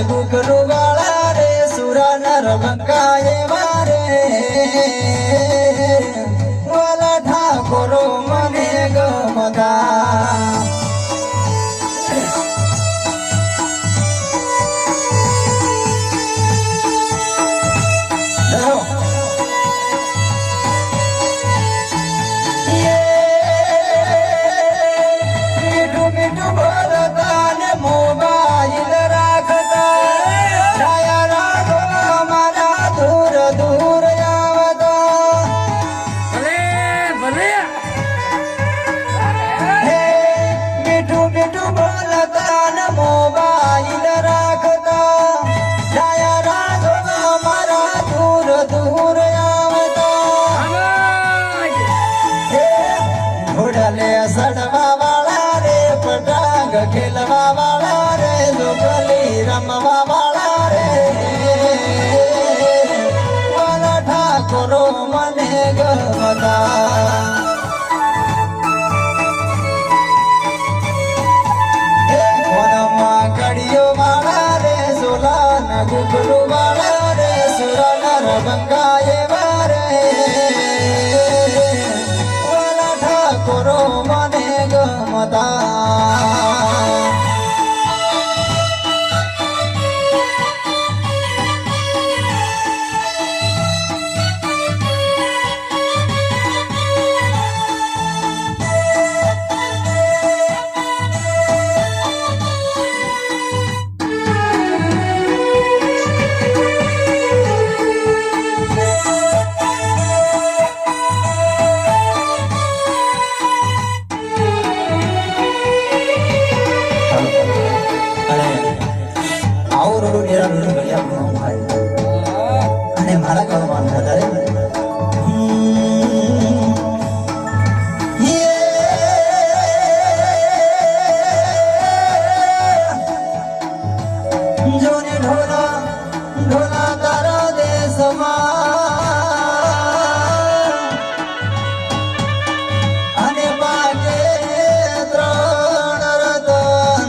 ગુગલુ વાળા રે સુરા નર બંકાએ મારે વાલા ઠાકોરો મને ગમતા સડવા વાળા રે પટાંગ ખેલવા વાળા રે જોગલી રમવા વાળા રે વાલા ઠાકોરો મને ગમતા વનમાં કડીઓ વાળા રે સોલાના ગુગલુ વાળા રે સુરા નર બંકાએ વારે વાલા ઠાકોરો મને ગમતા અને મારા કહેવાનું વધારે જોને ઢોલા ઢોલા તારા દેશમાં અને પાકે ત્રણ રતન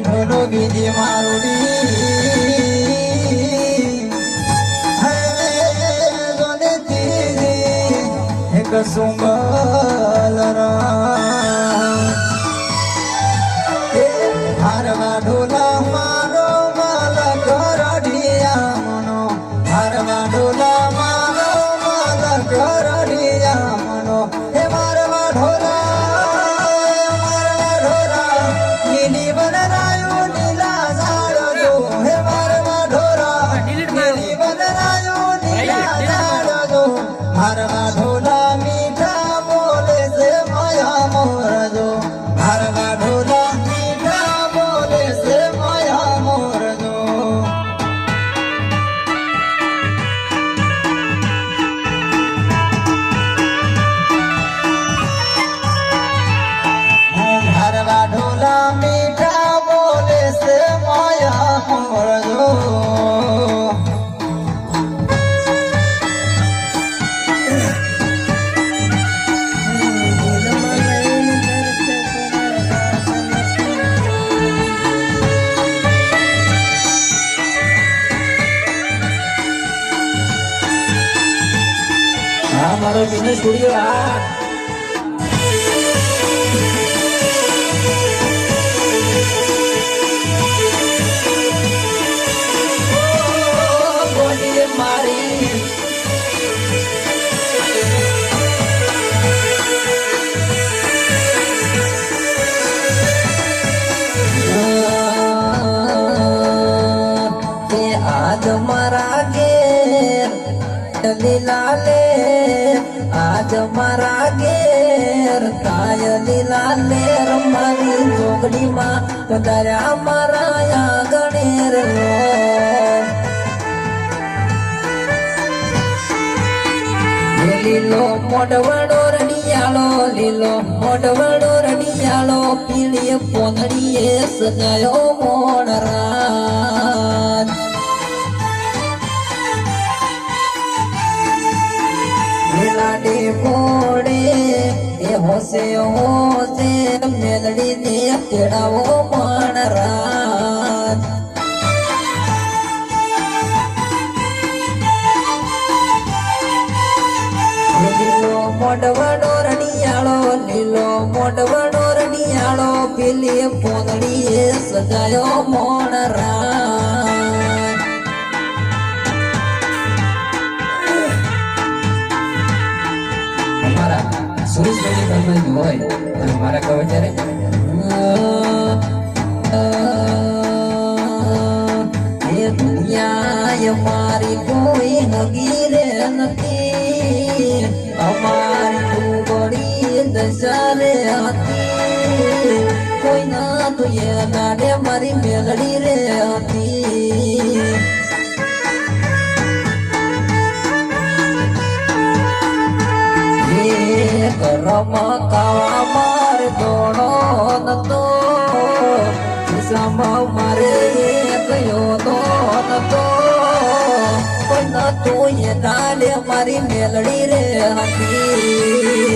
ઢોલો બીજી મારુડી હે તીજી એક સુંગલ હારવા ઢોલા મારો માલ કરડિયા મનો હારવા ઢોલા મારો માલ કરડિયા મનો હે મારવા ઢોલા ભારવા ઢોલા મીઠા બોલે છે માયા મોરજો ભારવા ઢોલા મીઠા બોલે છે માયા મોરજો ભારવા ઢોલા મીઠા બોલે છે માયા મોરજો મારો બિઝનેસ સ્ટુડિયો મારી આજ મારા ઘેર લીલા લે આજ મારા ઘેર કાય લીલા લે રમવાની જોગડીમાં પધાર્યા મારા આંગણે રે લીલો મોઢવાડો રડિયાળો લીલો મોઢવાડો રડિયાળો પીળીએ પોંદડીએ સજાયો મોણરાજ લાડે મોડે એ હોશે હોશે મેલડી ને તેડાવો માણરાજ લીલો મોઢવાડો રડિયાળો લીલો મોઢવાડો રડિયાળો પેલી પોંદડીએ સજાયો મોણરાજ અમારા સુરેશભાઈ ફરમાઈતું હોય અને મારા કહો ત્યારે એ દુનિયા મારી કોઈ નગી રે નથી અમારી ટુકડી દશા રે હતી કોઈ ના તું એ નાડે મારી મેલડી રે હતી ઘરમાં કાવા માર દોડો નતો ખિસ્સામાં મારે કયો તો નતો પણ તું એ નાલે મારી મેલડી રે હતી